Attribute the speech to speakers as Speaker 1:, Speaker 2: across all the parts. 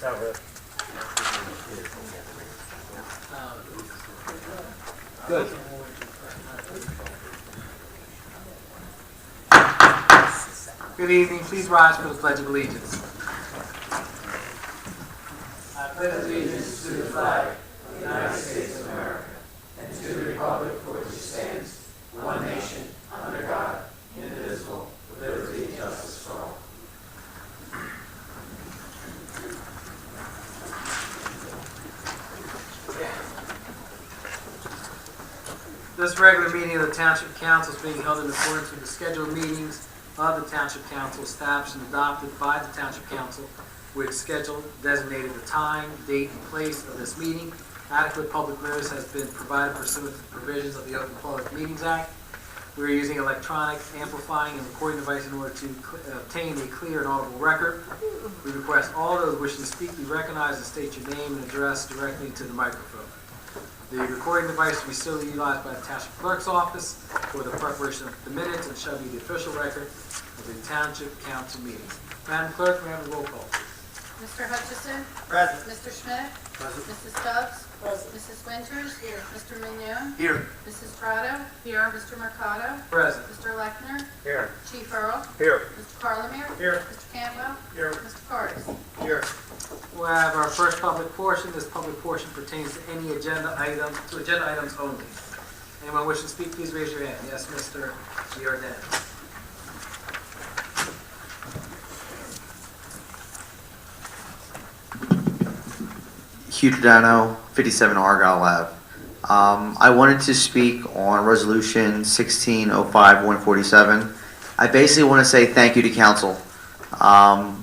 Speaker 1: Good. Good evening. Please rise for the Pledge of Allegiance. I pledge allegiance to the flag of the United States of America and to the republic for which it stands, one nation, under God, indivisible, with liberty and justice for all. This regular meeting of the Township Council is being held in accordance with the scheduled meetings of the Township Council established and adopted by the Township Council, which scheduled designated the time, date, and place of this meeting. Adequate public notice has been provided pursuant to the provisions of the Open Public Meetings Act. We are using electronic amplifying and recording device in order to obtain a clear and audible record. We request all those wishing to speak be recognized and state your name and address directly into the microphone. The recording device will be solely utilized by the Township Clerk's Office for the preparation of the minutes and shall be the official record of the Township Council meetings. Madam Clerk, may I have a roll call?
Speaker 2: Mr. Hutchison?
Speaker 1: Present.
Speaker 2: Mr. Schmidt? Present. Mrs. Stubbs? Present. Mrs. Winters? Here. Mr. Mignon?
Speaker 1: Here.
Speaker 2: Mrs. Trotto? Here. Mr. Mercado?
Speaker 1: Present.
Speaker 2: Mr. Lechner?
Speaker 1: Here.
Speaker 2: Chief Earl?
Speaker 1: Here.
Speaker 2: Mr. Parliament?
Speaker 1: Here.
Speaker 2: Mr. Cantwell?
Speaker 1: Here.
Speaker 2: Mr. Cardis?
Speaker 1: Here. We'll have our first public portion. This public portion pertains to any agenda items only. Anyone wishing to speak, please raise your hand. Yes, Mr. Giordano.
Speaker 3: Hugh Giordano, 57 Argyle Ave. I wanted to speak on Resolution 1605-147. I basically want to say thank you to Council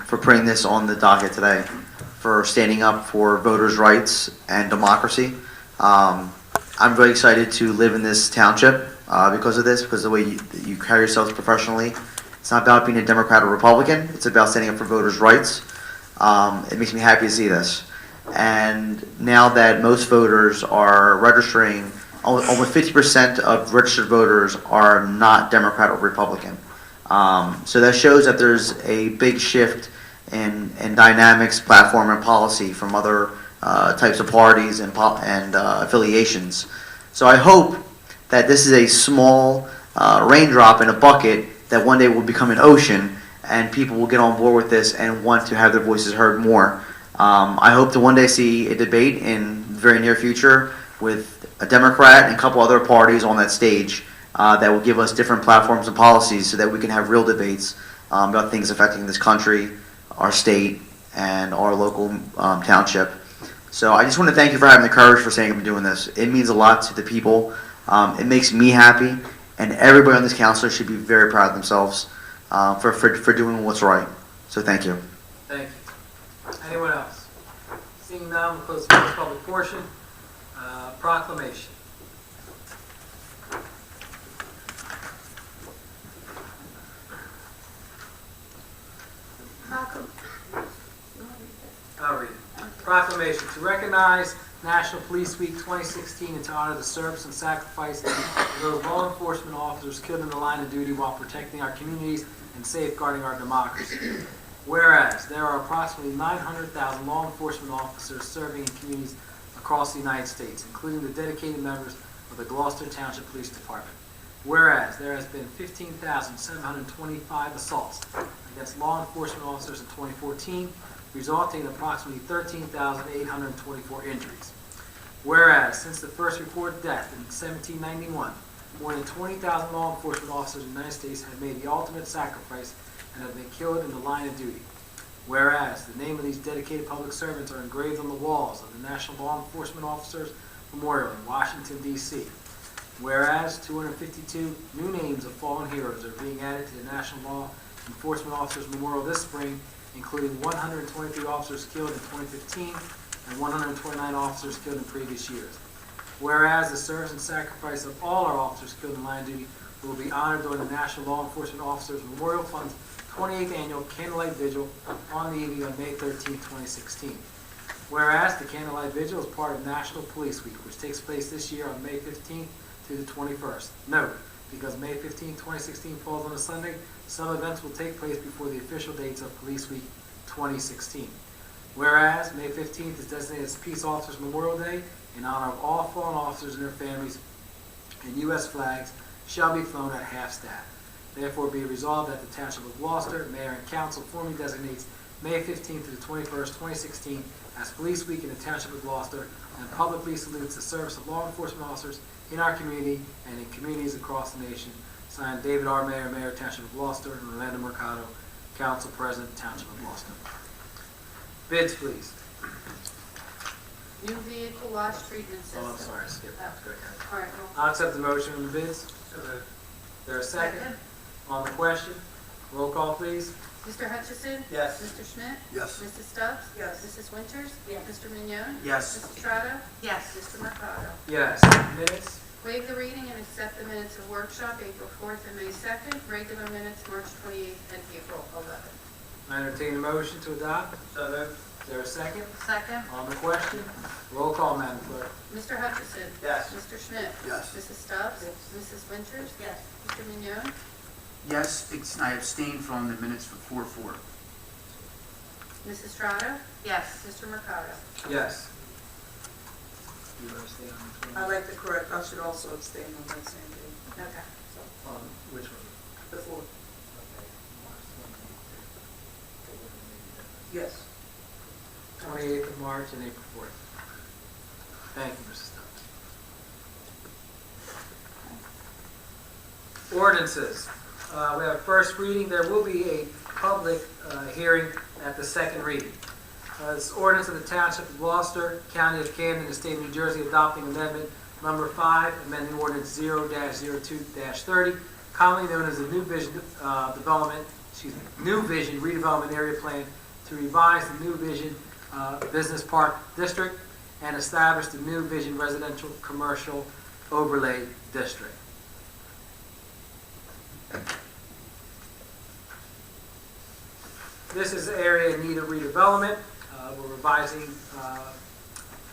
Speaker 3: for putting this on the docket today, for standing up for voters' rights and democracy. I'm very excited to live in this township because of this, because of the way you carry yourselves professionally. It's not about being a Democrat or Republican. It's about standing up for voters' rights. It makes me happy to see this. And now that most voters are registering, almost 50% of registered voters are not Democrat or Republican. So that shows that there's a big shift in dynamics, platform, and policy from other types of parties and affiliations. So I hope that this is a small raindrop in a bucket that one day will become an ocean, and people will get on board with this and want to have their voices heard more. I hope to one day see a debate in the very near future with a Democrat and a couple other parties on that stage that will give us different platforms and policies so that we can have real debates about things affecting this country, our state, and our local township. So I just want to thank you for having the courage for saying I'm doing this. It means a lot to the people. It makes me happy, and everybody on this council should be very proud of themselves for doing what's right. So thank you.
Speaker 1: Thank you. Anyone else? Seeing none, we'll close the first public portion. Proclamation. I'll read it. Proclamation to recognize National Police Week 2016 and to honor the service and sacrifice of those law enforcement officers killed in the line of duty while protecting our communities and safeguarding our democracy. Whereas there are approximately 900,000 law enforcement officers serving in communities across the United States, including the dedicated members of the Gloucester Township Police Department. Whereas there has been 15,725 assaults against law enforcement officers in 2014, resulting in approximately 13,824 injuries. Whereas since the first reported death in 1791, more than 20,000 law enforcement officers in the United States have made the ultimate sacrifice and have been killed in the line of duty. Whereas the name of these dedicated public servants are engraved on the walls of the National Law Enforcement Officers Memorial in Washington, D.C. Whereas 252 new names of fallen heroes are being added to the National Law Enforcement Officers Memorial this spring, including 123 officers killed in 2015 and 129 officers killed in previous years. Whereas the service and sacrifice of all our officers killed in line of duty will be honored during the National Law Enforcement Officers Memorial Fund's 28th Annual Candlelight Vigil on the evening of May 13, 2016. Whereas the Candlelight Vigil is part of National Police Week, which takes place this year on May 15th through the 21st. Note, because May 15, 2016 falls on a Sunday, some events will take place before the official dates of Police Week 2016. Whereas May 15th is designated as Peace Officers Memorial Day in honor of all fallen officers and their families, and U.S. flags shall be flown at half-staff. Therefore, be resolved that the Township of Gloucester, Mayor and Council formally designates May 15th to the 21st, 2016 as Police Week in the Township of Gloucester, and publicly salutes the service of law enforcement officers in our community and in communities across the nation. Signed, David R. Mayor, Mayor, Township of Gloucester, and Orlando Mercado, Council President, Township of Gloucester. Bids, please.
Speaker 2: New vehicle wash treatment system.
Speaker 1: Oh, I'm sorry, I skipped that. Go ahead.
Speaker 2: All right,
Speaker 1: I'll accept the motion on the bids. Is there a second? On the question? Roll call, please.
Speaker 2: Mr. Hutchison?
Speaker 1: Yes.
Speaker 2: Mr. Schmidt?
Speaker 4: Yes.
Speaker 2: Mrs. Stubbs?
Speaker 4: Yes.
Speaker 2: Mrs. Winters? Yes. Mr. Mignon?
Speaker 4: Yes.
Speaker 2: Mrs. Estrada?
Speaker 4: Yes.
Speaker 2: Mr. Mercado?
Speaker 1: Yes. Minutes?
Speaker 2: Waive the reading and accept the minutes of workshop April 4th and May 2nd, regular minutes March 28th and April 11th.
Speaker 1: I entertain a motion to adopt. So moved. Is there a second?
Speaker 2: Second.
Speaker 1: On the question? Roll call, Madam Clerk.
Speaker 2: Mr. Hutchison?
Speaker 1: Yes.
Speaker 2: Mr. Schmidt?
Speaker 4: Yes.
Speaker 2: Mrs. Stubbs? Mrs. Winters?
Speaker 4: Yes.
Speaker 2: Mr. Mignon?
Speaker 5: Yes, I abstain from the minutes for 4-4.
Speaker 2: Mrs. Estrada? Yes. Mr. Mercado?
Speaker 1: Yes. You want to stay on this one?
Speaker 6: I'd like to correct, I should also abstain on that same day.
Speaker 2: Okay.
Speaker 6: So,
Speaker 1: On which one?
Speaker 6: before, yes.
Speaker 1: 28th of March and April 4th. Thank you, Mrs. Stubbs. Ordinances. We have first reading. There will be a public hearing at the second reading. This ordinance of the Township of Gloucester, County of Camden, the State of New Jersey, adopting amendment number 5, amending ordinance 0-02-30, commonly known as the New Vision New Vision Redevelopment Area Plan, to revise the New Vision Business Park District and establish the New Vision Residential Commercial Overlay District. This is an area in need of redevelopment. We're revising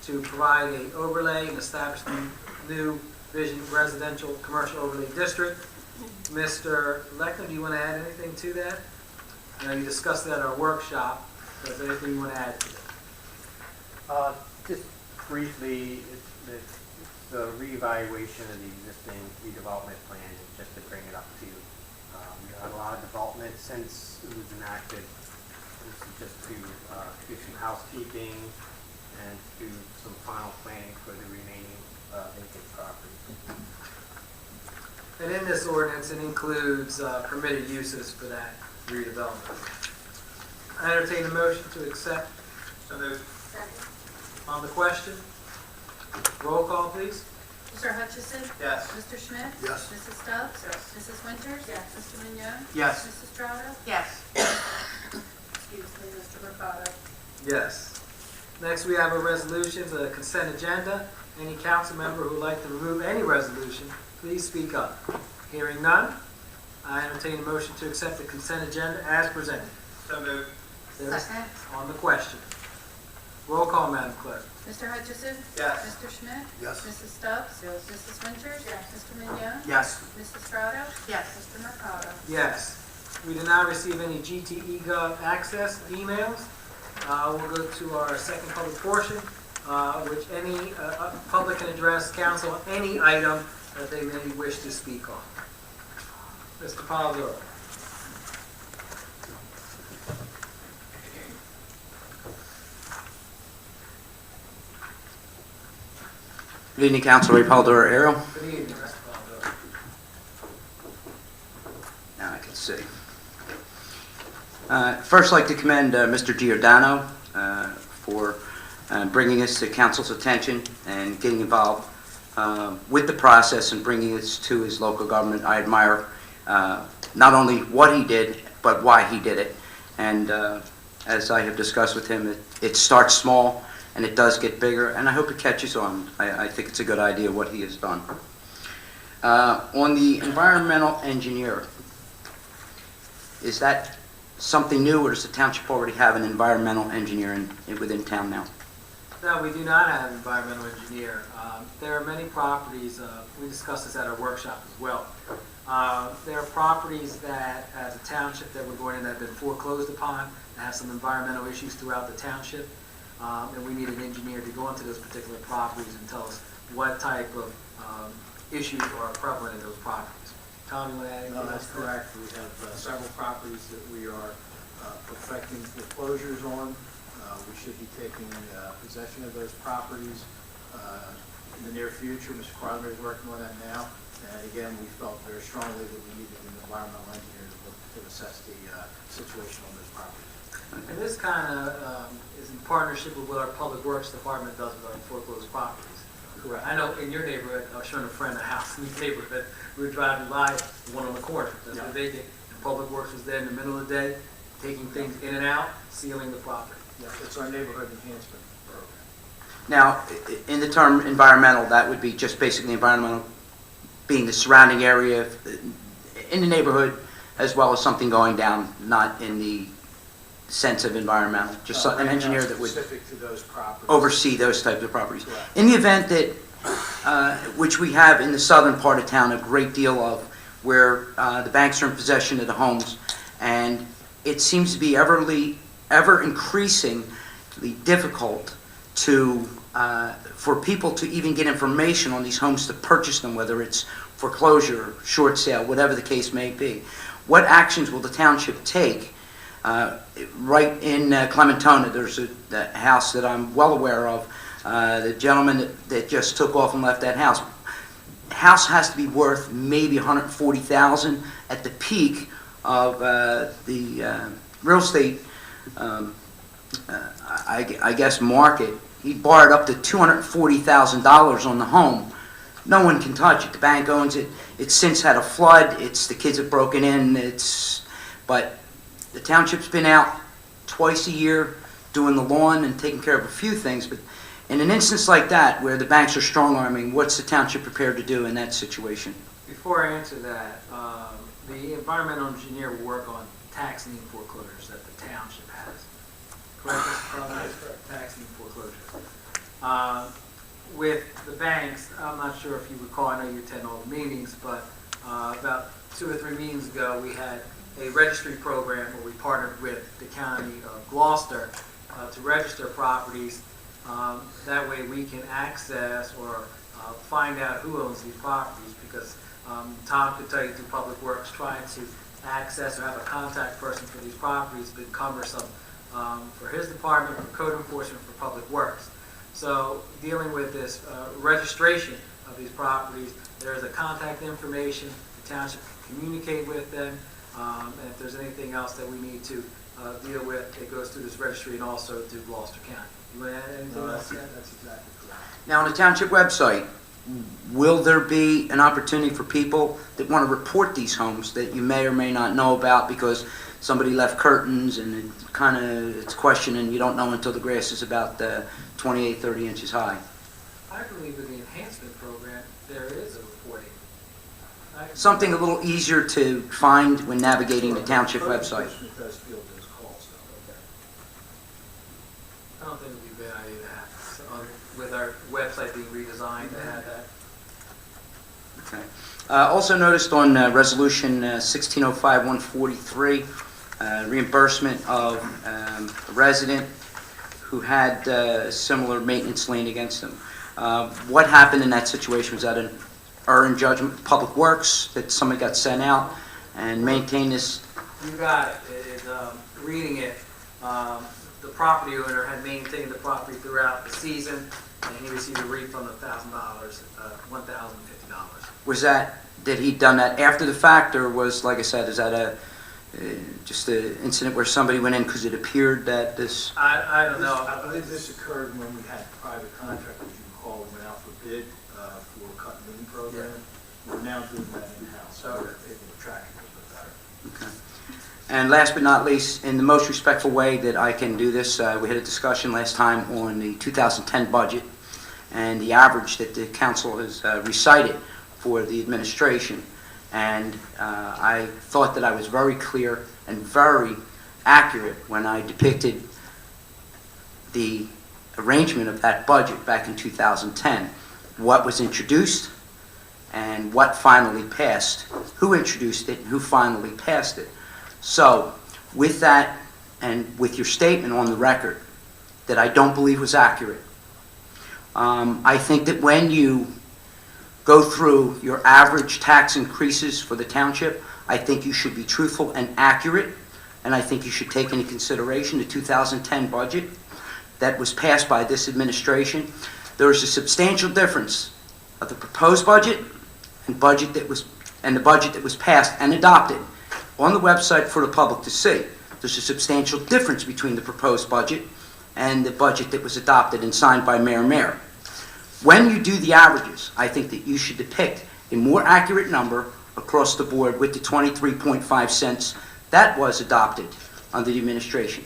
Speaker 1: to provide an overlay and establish the New Vision Residential Commercial Overlay District. Mr. Lechner, do you want to add anything to that? I know you discussed that at our workshop. Is there anything you want to add to that?
Speaker 7: Just briefly, it's the reevaluation of the existing redevelopment plan, just to bring it up to you. We've had a lot of development since it was enacted. This is just to do some housekeeping and do some final planning for the remaining vacant property.
Speaker 1: And in this ordinance, it includes permitted uses for that redevelopment. I entertain a motion to accept. So moved.
Speaker 2: Second.
Speaker 1: On the question? Roll call, please.
Speaker 2: Mr. Hutchison?
Speaker 1: Yes.
Speaker 2: Mr. Schmidt?
Speaker 4: Yes.
Speaker 2: Mrs. Stubbs?
Speaker 6: Yes.
Speaker 2: Mrs. Winters? Yes. Mr. Mignon?
Speaker 5: Yes.
Speaker 2: Mrs. Estrada?
Speaker 6: Yes.
Speaker 2: Excuse me, Mr. Mercado?
Speaker 1: Yes. Next, we have a resolution for the consent agenda. Any council member who would like to remove any resolution, please speak up. Hearing none, I entertain a motion to accept the consent agenda as presented. So moved.
Speaker 2: Second.
Speaker 1: On the question. Roll call, Madam Clerk.
Speaker 2: Mr. Hutchison?
Speaker 1: Yes.
Speaker 2: Mr. Schmidt?
Speaker 4: Yes.
Speaker 2: Mrs. Stubbs? Yes. Mrs. Winters? Yes. Mr. Mignon?
Speaker 5: Yes.
Speaker 2: Mrs. Estrada? Yes. Mr. Mercado?
Speaker 1: Yes. We did not receive any GTE Gov access emails. We'll go to our second public portion, which any public can address council on any item that they may wish to speak on. Mr. Palazzo.
Speaker 8: Good evening, Councilor Repaldor Arrow.
Speaker 1: Good evening, Mr. Palazzo.
Speaker 8: Now I can see. First, I'd like to commend Mr. Giordano for bringing this to council's attention and getting involved with the process and bringing this to his local government. I admire not only what he did, but why he did it. And as I have discussed with him, it starts small and it does get bigger, and I hope it catches on. I think it's a good idea what he has done. On the environmental engineer, is that something new, or does the township already have an environmental engineer within town now?
Speaker 1: No, we do not have an environmental engineer. There are many properties, we discussed this at our workshop as well. There are properties that, as a township, that we're going in that have been foreclosed upon, and have some environmental issues throughout the township. And we need an engineer to go into those particular properties and tell us what type of issues are prevalent in those properties. Tom, you want to add anything
Speaker 4: No,
Speaker 1: else?
Speaker 4: that's correct. We have several properties that we are perfecting foreclosures on. We should be taking possession of those properties in the near future. Mr. Crosby is working on that now. And again, we felt very strongly that we needed an environmental engineer to assess the situation on those properties.
Speaker 1: And this kind of is in partnership with what our Public Works Department does with our foreclosed properties.
Speaker 4: Correct.
Speaker 1: I know in your neighborhood, I was showing a friend a house in your neighborhood, we were driving by, the one on the corner, that's
Speaker 4: Yeah.
Speaker 1: vacant, and Public Works was there in the middle of the day, taking things in and out, sealing the property.
Speaker 4: Yeah, it's our neighborhood enhancement program.
Speaker 8: Now, in the term environmental, that would be just basically environmental being the surrounding area in the neighborhood, as well as something going down, not in the sense of environmental, just an
Speaker 4: Right now,
Speaker 8: engineer that would
Speaker 4: specific to those properties.
Speaker 8: oversee those types of properties.
Speaker 4: Correct.
Speaker 8: In the event that, which we have in the southern part of town a great deal of, where the banks are in possession of the homes, and it seems to be ever increasingly difficult to for people to even get information on these homes to purchase them, whether it's foreclosure, short sale, whatever the case may be. What actions will the township take? Right in Clementona, there's a house that I'm well aware of. The gentleman that just took off and left that house. House has to be worth maybe $140,000 at the peak of the real estate, I guess, market. He borrowed up to $240,000 on the home. No one can touch it. The bank owns it. It's since had a flood. The kids have broken in. But the township's been out twice a year doing the lawn and taking care of a few things. But in an instance like that, where the banks are strong-arming, what's the township prepared to do in that situation?
Speaker 1: Before I answer that, the environmental engineer will work on tax lien foreclosures that the township has. Correct, Mr. Crosby?
Speaker 4: That's correct.
Speaker 1: Tax lien foreclosures. With the banks, I'm not sure if you recall, I know you attend all the meetings, but about 2 or 3 meetings ago, we had a registry program where we partnered with the county of Gloucester to register properties. That way we can access or find out who owns these properties, because Tom could tell you through Public Works, trying to access or have a contact person for these properties has been cumbersome for his department, for code enforcement, for Public Works. So dealing with this registration of these properties, there is a contact information, the township can communicate with them, and if there's anything else that we need to deal with, it goes through this registry and also through Gloucester County. You want to add anything
Speaker 4: No,
Speaker 1: else?
Speaker 4: that's exactly correct.
Speaker 8: Now, on the township website, will there be an opportunity for people that want to report these homes that you may or may not know about because somebody left curtains and it's questioning, you don't know until the grass is about 28, 30 inches high?
Speaker 1: I believe with the enhancement program, there is a reporting.
Speaker 8: Something a little easier to find when navigating the township
Speaker 4: Code
Speaker 8: website.
Speaker 4: enforcement does field those calls, though.
Speaker 1: I don't think it would be a bad idea to have, with our website being redesigned, to have that.
Speaker 8: Okay. Also noticed on Resolution 1605-143, reimbursement of a resident who had similar maintenance lien against him. What happened in that situation? Was that an error in judgment of Public Works, that somebody got sent out and maintained this?
Speaker 1: You got it. Reading it, the property owner had maintained the property throughout the season, and he received a refund of $1,000, $1,050.
Speaker 8: Was that, did he done that after the fact, or was, like I said, is that just an incident where somebody went in because it appeared that this?
Speaker 1: I don't know.
Speaker 4: I believe this occurred when we had private contractors, you recall, we went out for bid for a cut and lean program. We're now doing that in-house, so we're able to track it a little bit better.
Speaker 8: Okay. And last but not least, in the most respectful way that I can do this, we had a discussion last time on the 2010 budget and the average that the council has recited for the administration. And I thought that I was very clear and very accurate when I depicted the arrangement of that budget back in 2010. What was introduced and what finally passed, who introduced it and who finally passed it. So with that and with your statement on the record that I don't believe was accurate. I think that when you go through your average tax increases for the township, I think you should be truthful and accurate, and I think you should take into consideration the 2010 budget that was passed by this administration. There is a substantial difference of the proposed budget and the budget that was passed and adopted on the website for the public to see. There's a substantial difference between the proposed budget and the budget that was adopted and signed by Mayor. When you do the averages, I think that you should depict a more accurate number across the board with the 23.5 cents that was adopted under the administration.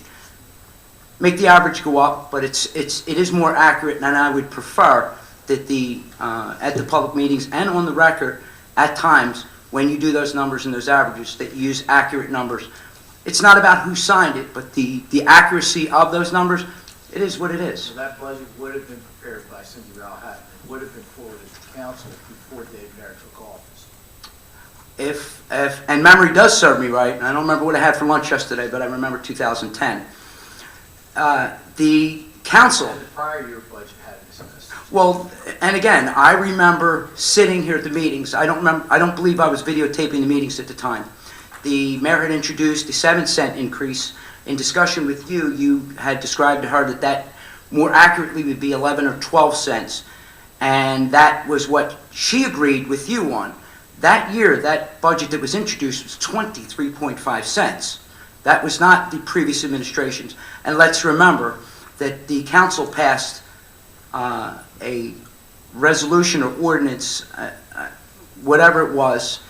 Speaker 8: Make the average go up, but it is more accurate, and I would prefer that at the public meetings and on the record, at times, when you do those numbers and those averages, that you use accurate numbers. It's not about who signed it, but the accuracy of those numbers, it is what it is.
Speaker 4: So that budget would have been prepared by Cindy Rowhatton. It would have been forwarded to council before Dave Merritt took office.
Speaker 8: And memory does serve me right, and I don't remember what I had for lunch yesterday, but I remember 2010. The council...
Speaker 4: And the prior year budget had this message.
Speaker 8: Well, and again, I remember sitting here at the meetings. I don't believe I was videotaping the meetings at the time. The mayor had introduced a 7-cent increase. In discussion with you, you had described to her that more accurately would be 11 or 12 cents. And that was what she agreed with you on. That year, that budget that was introduced was 23.5 cents. That was not the previous administration's. And let's remember that the council passed a resolution or ordinance, whatever it was,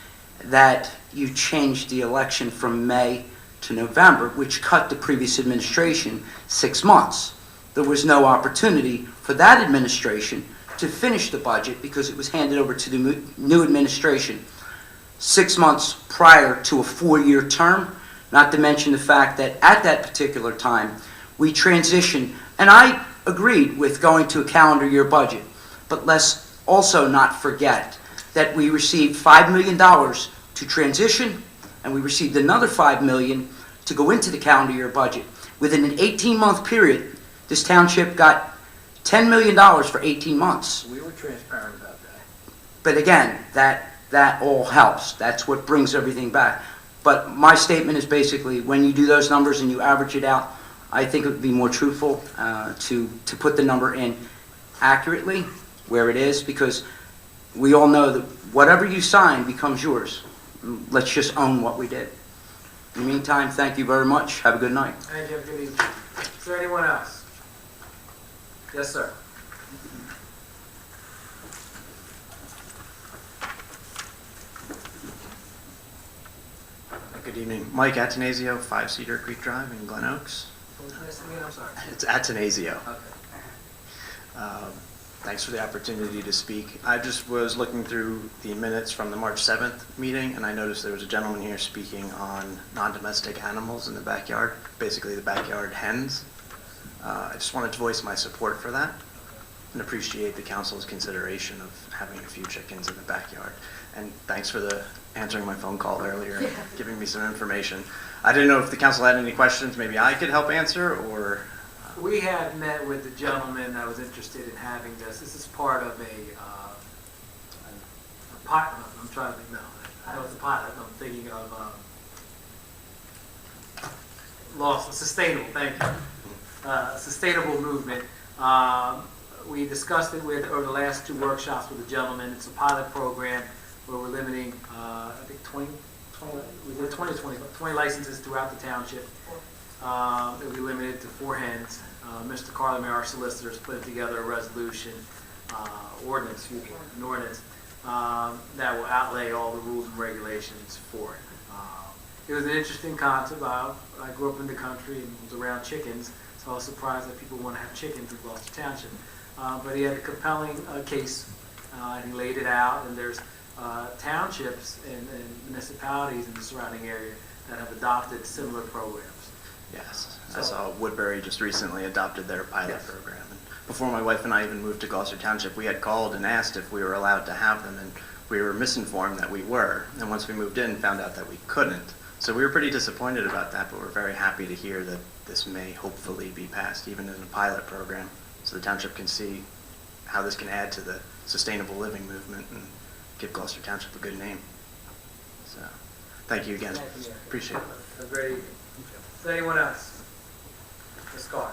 Speaker 8: that you changed the election from May to November, which cut the previous administration 6 months. There was no opportunity for that administration to finish the budget because it was handed over to the new administration 6 months prior to a 4-year term, not to mention the fact that at that particular time, we transitioned, and I agreed with going to a calendar year budget, but let's also not forget that we received $5 million to transition, and we received another $5 million to go into the calendar year budget. Within an 18-month period, this township got $10 million for 18 months.
Speaker 4: We were transparent about that.
Speaker 8: But again, that all helps. That's what brings everything back. But my statement is basically, when you do those numbers and you average it out, I think it would be more truthful to put the number in accurately where it is, because we all know that whatever you sign becomes yours. Let's just own what we did. In the meantime, thank you very much. Have a good night.
Speaker 1: Thank you. Have a good evening. Is there anyone else? Yes, sir.
Speaker 9: Good evening. Mike Atanasio, 5 Cedar Creek Drive in Glen Oaks.
Speaker 1: What was nice to meet you? I'm sorry.
Speaker 9: It's Atanasio.
Speaker 1: Okay.
Speaker 9: Thanks for the opportunity to speak. I just was looking through the minutes from the March 7th meeting, and I noticed there was a gentleman here speaking on non-domestic animals in the backyard, basically the backyard hens. I just wanted to voice my support for that and appreciate the council's consideration of having a few chickens in the backyard. And thanks for answering my phone call earlier and giving me some information. I didn't know if the council had any questions maybe I could help answer, or...
Speaker 1: We had met with the gentleman that was interested in having this. This is part of a pot. I'm trying to think. No, I know it's a pot. I'm thinking of sustainable. Thank you. Sustainable movement. We discussed it over the last 2 workshops with the gentleman. It's a pilot program where we're limiting, I think 20 licenses throughout the township. It will be limited to 4 hens. Mr. Carlin, our solicitor, has put together a resolution, an ordinance that will outlay all the rules and regulations for it. It was an interesting concept. I grew up in the country and was around chickens, so I was surprised that people want to have chickens in Gloucester Township. But he had a compelling case, and he laid it out, and there's townships and municipalities in the surrounding area that have adopted similar programs.
Speaker 9: Yes, I saw Woodbury just recently adopted their pilot program. And before my wife and I even moved to Gloucester Township, we had called and asked if we were allowed to have them, and we were misinformed that we were. And once we moved in, found out that we couldn't. So we were pretty disappointed about that, but we're very happy to hear that this may hopefully be passed, even in a pilot program, so the township can see how this can add to the sustainable living movement and give Gloucester Township a good name. So, thank you again.
Speaker 1: Thank you.
Speaker 9: Appreciate it.
Speaker 1: Have a great evening. Is there anyone else? Ms. Carr?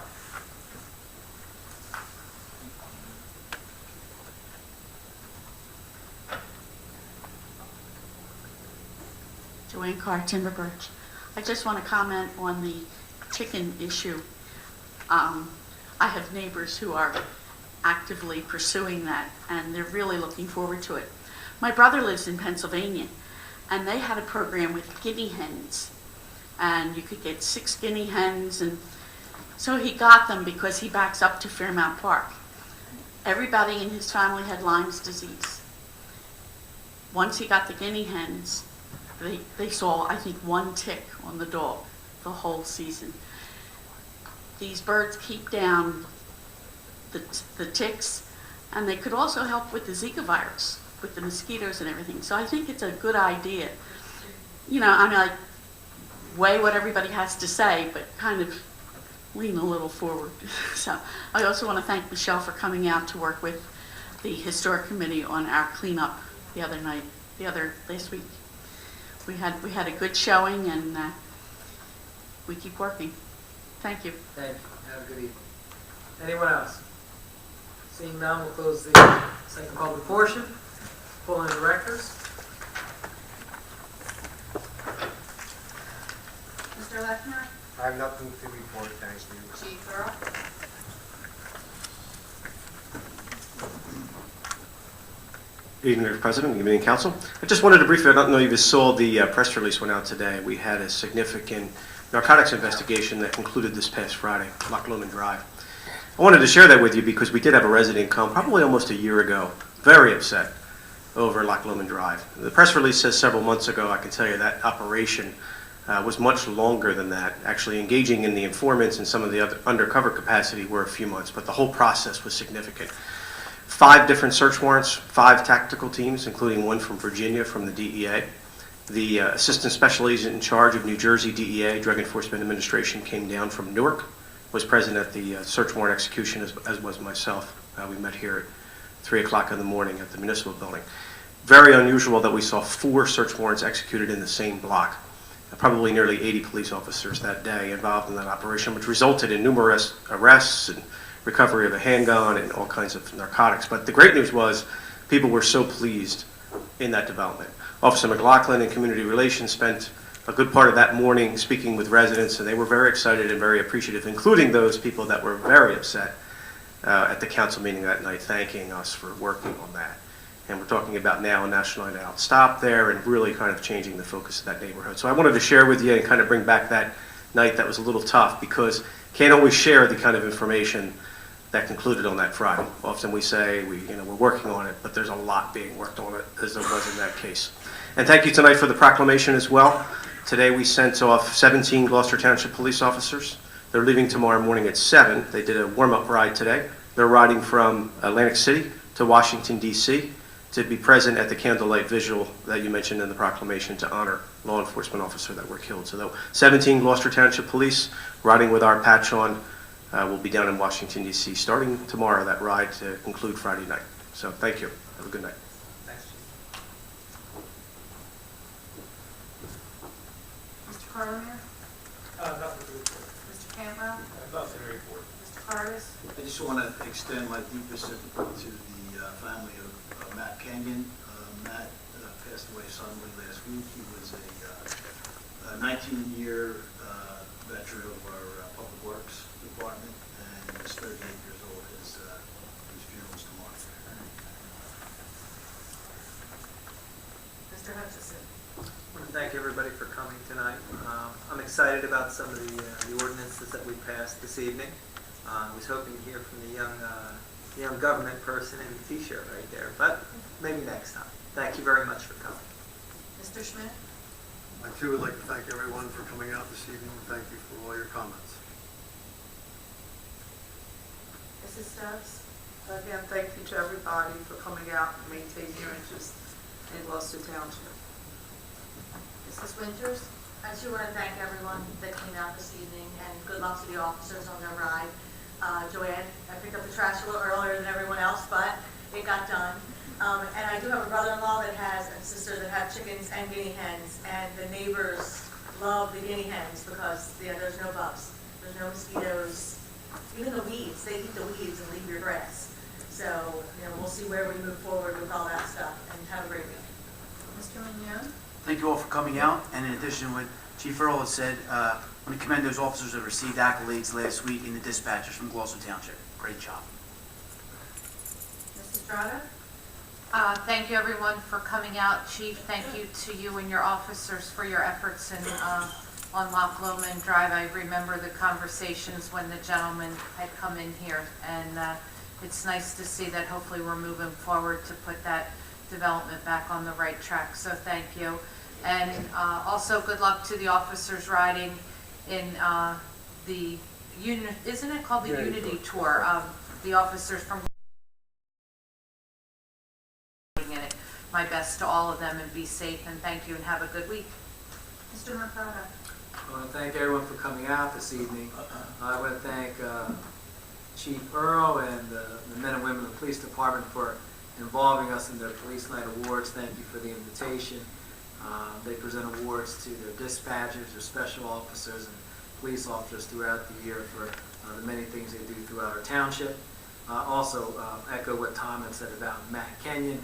Speaker 10: Joanne Carr, Timber Birch. I just want to comment on the chicken issue. I have neighbors who are actively pursuing that, and they're really looking forward to it. My brother lives in Pennsylvania, and they had a program with guinea hens, and you could get 6 guinea hens, and so he got them because he backs up to Fairmount Park. Everybody in his family had Lyme's disease. Once he got the guinea hens, they saw, I think, 1 tick on the dog the whole season. These birds keep down the ticks, and they could also help with the Zika virus, with the mosquitoes and everything. So I think it's a good idea. You know, I mean, like, weigh what everybody has to say, but kind of lean a little forward. So I also want to thank Michelle for coming out to work with the Historic Committee on our cleanup last week. We had a good showing, and we keep working. Thank you.
Speaker 1: Thank you. Have a good evening. Anyone else? Seeing none, we'll close the second public portion. Pull in directors.
Speaker 2: Mr. Lechner?
Speaker 7: I have nothing to report, thank you.
Speaker 2: Chief Earl?
Speaker 11: Good evening, Mr. President. Good evening, Council. I just wanted to briefly, I don't know if you saw the press release went out today. We had a significant narcotics investigation that concluded this past Friday, Loch Lomond Drive. I wanted to share that with you because we did have a resident come probably almost a year ago, very upset over Loch Lomond Drive. The press release says several months ago. I can tell you that operation was much longer than that. Actually engaging in the informants and some of the other undercover capacity were a few months, but the whole process was significant. 5 different search warrants, 5 tactical teams, including one from Virginia from the DEA. The Assistant Special Agent in charge of New Jersey DEA, Drug Enforcement Administration, came down from Newark, was present at the search warrant execution, as was myself. We met here at 3 o'clock in the morning at the municipal building. Very unusual that we saw 4 search warrants executed in the same block. Probably nearly 80 police officers that day involved in that operation, which resulted in numerous arrests and recovery of a handgun and all kinds of narcotics. But the great news was people were so pleased in that development. Officer McLaughlin in Community Relations spent a good part of that morning speaking with residents, and they were very excited and very appreciative, including those people that were very upset at the council meeting that night, thanking us for working on that. And we're talking about now a National Night Out stop there and really kind of changing the focus of that neighborhood. So I wanted to share with you and kind of bring back that night that was a little tough because can't always share the kind of information that concluded on that Friday. Often we say we're working on it, but there's a lot being worked on it as there was in that case. And thank you tonight for the proclamation as well. Today we sent off 17 Gloucester Township police officers. They're leaving tomorrow morning at 7. They did a warm-up ride today. They're riding from Atlantic City to Washington, D.C. to be present at the candlelight vigil that you mentioned in the proclamation to honor law enforcement officer that were killed. So 17 Gloucester Township police riding with our patch on will be down in Washington, D.C. starting tomorrow, that ride to conclude Friday night. So thank you. Have a good night.
Speaker 1: Thanks, Chief.
Speaker 2: Mr. Carlemere?
Speaker 4: Nothing to report.
Speaker 2: Mr. Campbell?
Speaker 4: Nothing to report.
Speaker 2: Mr. Cardis?
Speaker 4: I just want to extend my deepest sympathy to the family of Matt Kenyon. Matt passed away suddenly last week. He was a 19-year veteran of our Public Works Department, and he's 38 years old. His funeral's tomorrow.
Speaker 2: Mr. Hutchison?
Speaker 12: I want to thank everybody for coming tonight. I'm excited about some of the ordinances that we passed this evening. I was hoping to hear from the young government person in the T-shirt right there, but maybe next time. Thank you very much for coming.
Speaker 2: Mr. Schmidt?
Speaker 13: I too would like to thank everyone for coming out this evening, and thank you for all your comments.
Speaker 2: Mrs. Stubbs?
Speaker 6: Again, thank you to everybody for coming out and maintaining your interest in Gloucester Township.
Speaker 2: Mrs. Winters?
Speaker 14: I too want to thank everyone that came out this evening, and good luck to the officers on their ride. Joanne, I picked up the trash a little earlier than everyone else, but it got done. And I do have a brother-in-law that has, and sister that have chickens and guinea hens, and the neighbors love the guinea hens because there's no bugs, there's no mosquitoes, even the weeds, they eat the weeds and leave your grass. So, we'll see where we move forward with all that stuff, and have a great week.
Speaker 2: Mr. Mignon?
Speaker 5: Thank you all for coming out, and in addition to what Chief Earl has said, I want to commend those officers that received accolades last week in the dispatchers from Gloucester Township. Great job.
Speaker 2: Mrs. Estrada?
Speaker 15: Thank you, everyone, for coming out. Chief, thank you to you and your officers for your efforts on Loch Lomond Drive. I remember the conversations when the gentleman had come in here, and it's nice to see that hopefully we're moving forward to put that development back on the right track, so thank you. And also good luck to the officers riding in the, isn't it called the Unity Tour? The officers from in it. My best to all of them, and be safe, and thank you, and have a good week.
Speaker 2: Mr. Mercado?
Speaker 1: I want to thank everyone for coming out this evening. I want to thank Chief Earl and the men and women of the police department for involving us in their Police Night Awards. Thank you for the invitation. They present awards to their dispatchers, their special officers, and police officers throughout the year for the many things they do throughout our township. Also, echo what Tom had said about Matt Kenyon.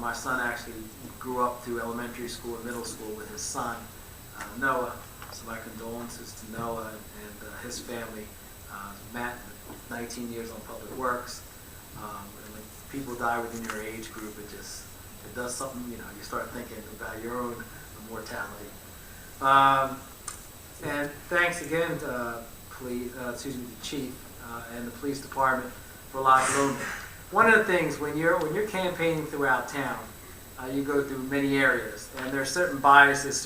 Speaker 1: My son actually grew up through elementary school and middle school with his son, Noah. So my condolences to Noah and his family. Matt, 19 years on Public Works. And when people die within your age group, it does something, you start thinking about your own mortality. And thanks again to the Chief and the Police Department for Loch Lomond. One of the things, when you're campaigning throughout town, you go through many areas, and there are certain biases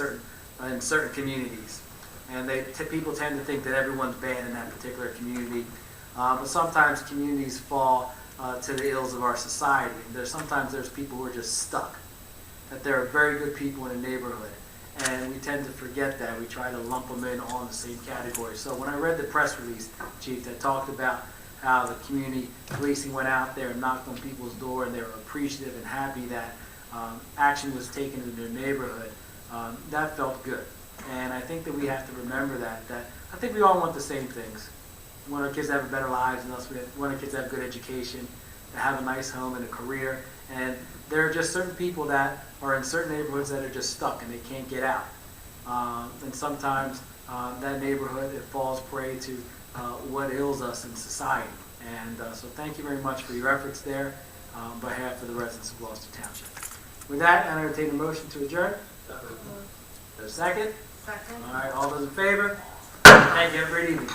Speaker 1: in certain communities. And people tend to think that everyone's bad in that particular community. But sometimes communities fall to the ills of our society. Sometimes there's people who are just stuck. That there are very good people in a neighborhood. And we tend to forget that. We try to lump them in all in the same category. So when I read the press release, Chief, that talked about how the community policing went out there and knocked on people's door, and they were appreciative and happy that action was taken in their neighborhood, that felt good. And I think that we have to remember that I think we all want the same things. We want our kids to have better lives than us. We want our kids to have good education, to have a nice home and a career. And there are just certain people that are in certain neighborhoods that are just stuck and they can't get out. And sometimes that neighborhood, it falls prey to what ails us in society. And so thank you very much for your efforts there on behalf of the residents of Gloucester Township. With that, I entertain a motion to adjourn. There's a second?
Speaker 2: Second.
Speaker 1: All right, all those in favor? Thank you. Have a great evening.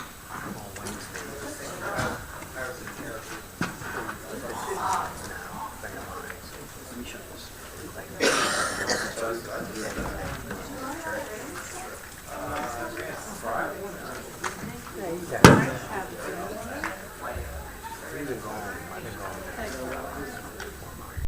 Speaker 7: Friday.